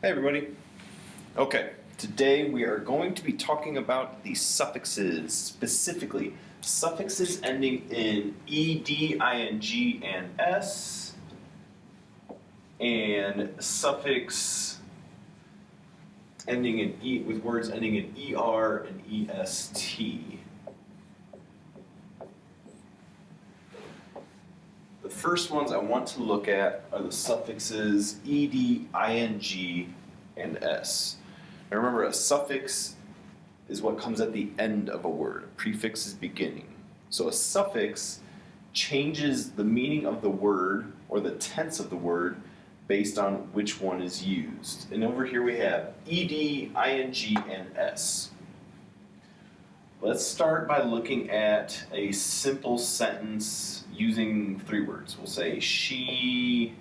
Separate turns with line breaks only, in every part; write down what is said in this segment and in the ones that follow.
Hey everybody. Okay, today we are going to be talking about the suffixes, specifically suffixes ending in ed, ing, and s, and suffix ending in e with words ending in er and est. The first ones I want to look at are the suffixes ed, ing, and s. Now remember, a suffix is what comes at the end of a word. A prefix is beginning. So a suffix changes the meaning of the word or the tense of the word based on which one is used. And over here we have ed, ing, and s. Let's start by looking at a simple sentence using 3 words. We'll say she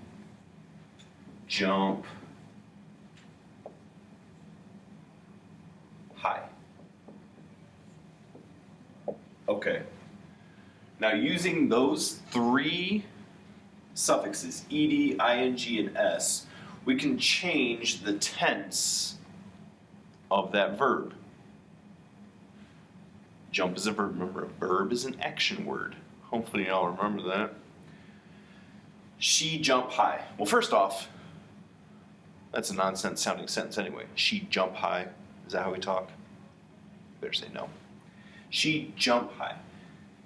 jump high. Okay. Now using those 3 suffixes, ed, ing, and s, we can change the tense of that verb. Jump is a verb. Remember, a verb is an action word. Hopefully y'all remember that. She jump high. Well, first off, that's a nonsense sounding sentence anyway. She jump high. Is that how we talk? Better say no. She jump high.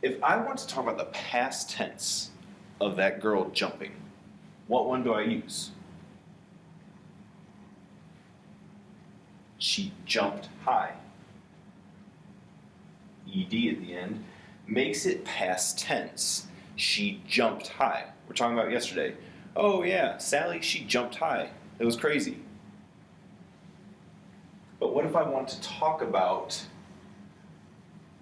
If I want to talk about the past tense of that girl jumping, what one do I use? She jumped high. Ed at the end makes it past tense. She jumped high. We're talking about yesterday. Oh yeah, Sally, she jumped high. It was crazy. But what if I want to talk about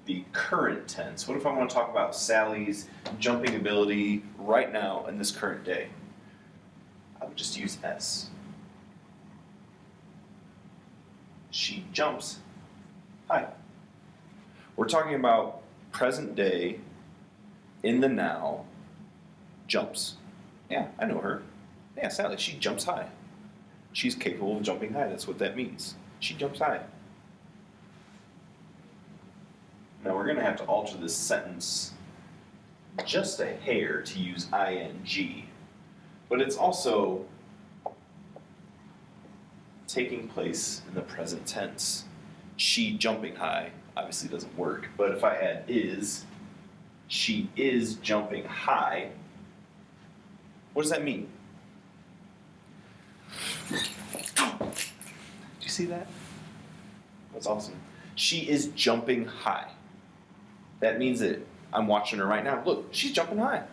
the current tense? What if I want to talk about Sally's jumping ability right now in this current day? I would just use S. She jumps high. We're talking about present day, in the now, jumps. Yeah, I know her. Yeah, Sally, she jumps high. She's capable of jumping high. That's what that means. She jumps high. Now we're going to have to alter this sentence just a hair to use ing, but it's also taking place in the present tense. She jumping high obviously doesn't work, but if I add is, she is jumping high, what does that mean? Do you see that? That's awesome. She is jumping high. That means that I'm watching her right now. Look, she's jumping high.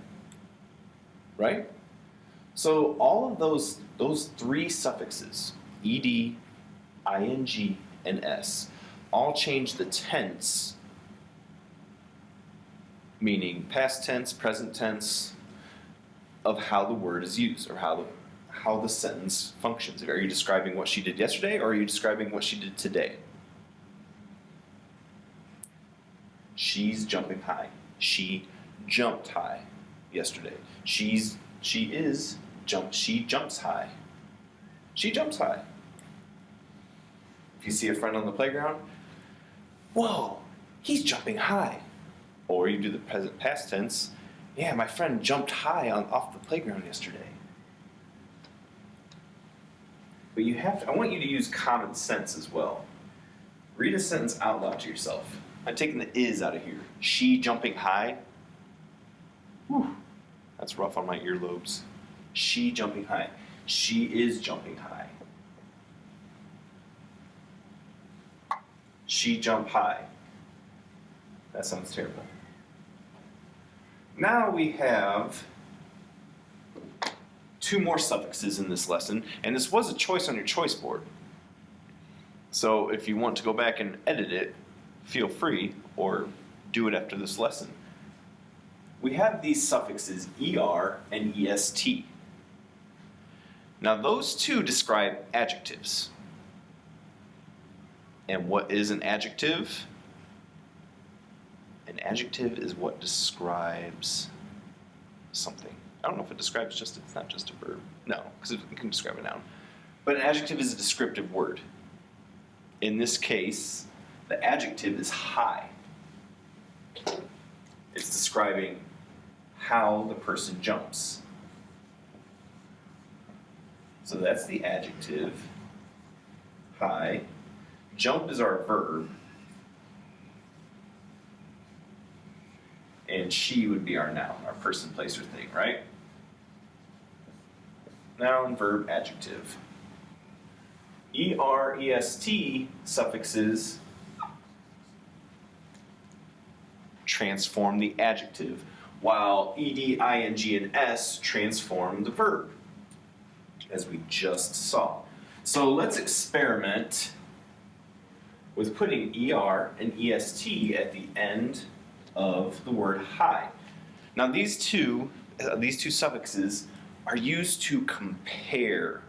Right? So all of those 3 suffixes, ed, ing, and s, all change the tense, meaning past tense, present tense, of how the word is used or how the sentence functions. Are you describing what she did yesterday or are you describing what she did today? She's jumping high. She jumped high yesterday. She jumps high. She jumps high. If you see a friend on the playground, whoa, he's jumping high. Or you do the past tense, yeah, my friend jumped high off the playground yesterday. But I want you to use common sense as well. Read a sentence out loud to yourself. I'm taking the is out of here. She jumping high. Whew, that's rough on my earlobes. She jumping high. She is jumping high. She jumped high. That sounds terrible. Now we have 2 more suffixes in this lesson, and this was a choice on your choice board. So if you want to go back and edit it, feel free, or do it after this lesson. We have these suffixes er and est. Now those 2 describe adjectives. And what is an adjective? An adjective is what describes something. I don't know if it describes it's not just a verb. No, because it can describe a noun. But an adjective is a descriptive word. In this case, the adjective is high. It's describing how the person jumps. So that's the adjective, high. Jump is our verb. And she would be our noun, our person, place, or thing, right? Noun, verb, adjective. ER, EST suffixes transform the adjective, while ED, ING, and S transform the verb, as we just saw. So let's experiment with putting ER and EST at the end of the word high. Now these two suffixes are used to compare.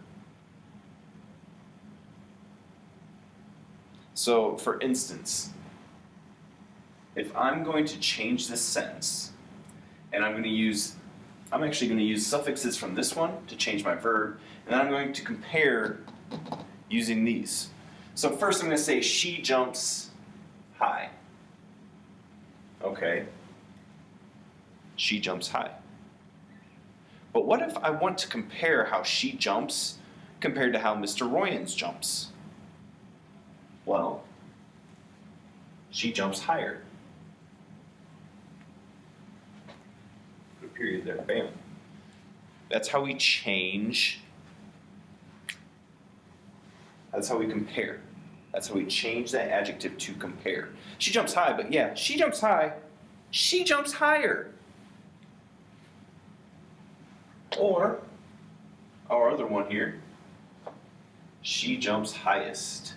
So for instance, if I'm going to change this sentence, and I'm actually going to use suffixes from this one to change my verb, and then I'm going to compare using these. So first I'm going to say she jumps high. Okay. She jumps high. But what if I want to compare how she jumps compared to how Mr. Royans jumps? Well, she jumps higher. Put a period there, bam. That's how we change. That's how we compare. That's how we change that adjective to compare. She jumps high, but yeah, she jumps high. She jumps higher. Or, our other one here, she jumps highest.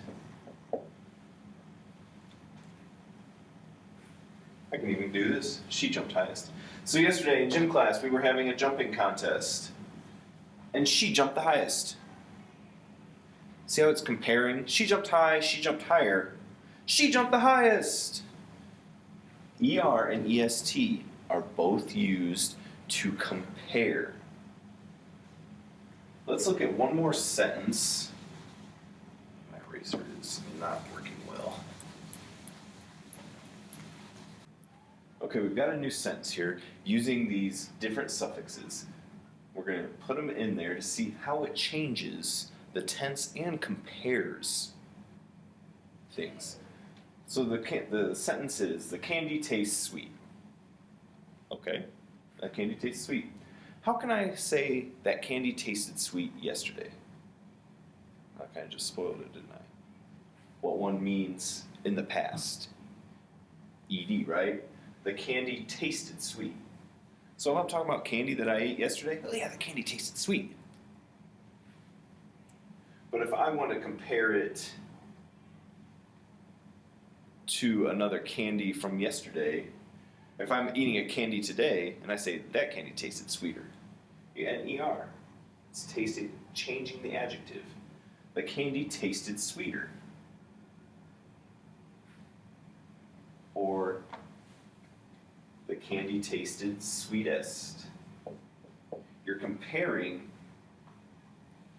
I can even do this. She jumped highest. So yesterday in gym class, we were having a jumping contest. And she jumped the highest. See how it's comparing? She jumped high, she jumped higher. She jumped the highest. ER and EST are both used to compare. Let's look at one more sentence. My eraser is not working well. Okay, we've got a new sentence here using these different suffixes. We're going to put them in there to see how it changes the tense and compares things. So the sentence is, the candy tastes sweet. Okay, that candy tastes sweet. How can I say that candy tasted sweet yesterday? I kind of just spoiled it, didn't I? What one means in the past. ED, right? The candy tasted sweet. So if I'm talking about candy that I ate yesterday, oh yeah, the candy tasted sweet. But if I want to compare it to another candy from yesterday, if I'm eating a candy today and I say that candy tasted sweeter, you add ER. It's tasted, changing the adjective. The candy tasted sweeter. Or the candy tasted sweetest. You're comparing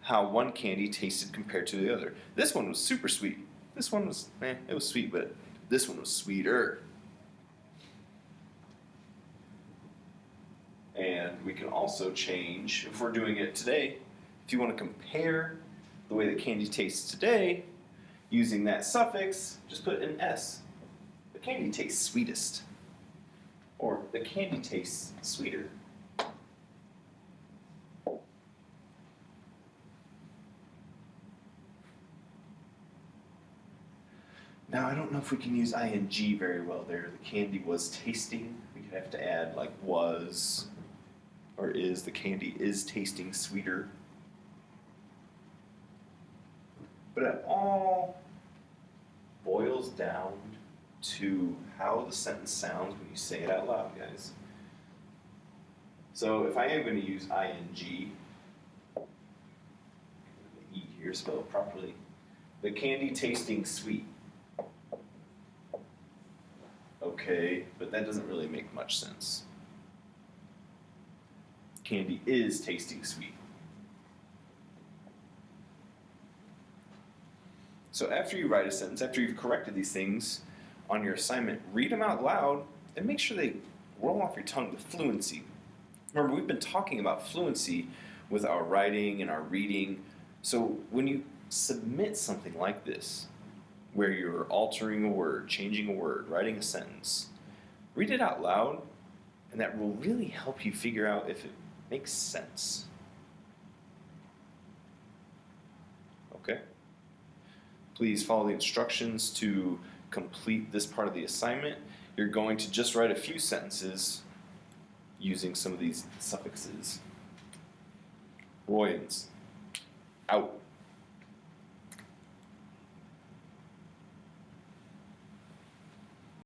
how one candy tasted compared to the other. This one was super sweet. This one was, it was sweet, but this one was sweeter. And we can also change, if we're doing it today, if you want to compare the way the candy tastes today, using that suffix, just put an S. The candy tastes sweetest. Or the candy tastes sweeter. Now, I don't know if we can use ing very well there. The candy was tasting. We could have to add like was or is. The candy is tasting sweeter. But it all boils down to how the sentence sounds when you say it out loud, guys. So if I am going to use ing, the E here spelled properly, the candy tasting sweet. Okay, but that doesn't really make much sense. Candy is tasting sweet. So after you write a sentence, after you've corrected these things on your assignment, read them out loud and make sure they roll off your tongue with fluency. Remember, we've been talking about fluency with our writing and our reading. So when you submit something like this, where you're altering a word, changing a word, writing a sentence, read it out loud, and that will really help you figure out if it makes sense. Okay? Please follow the instructions to complete this part of the assignment. You're going to just write a few sentences using some of these suffixes. Royans, out.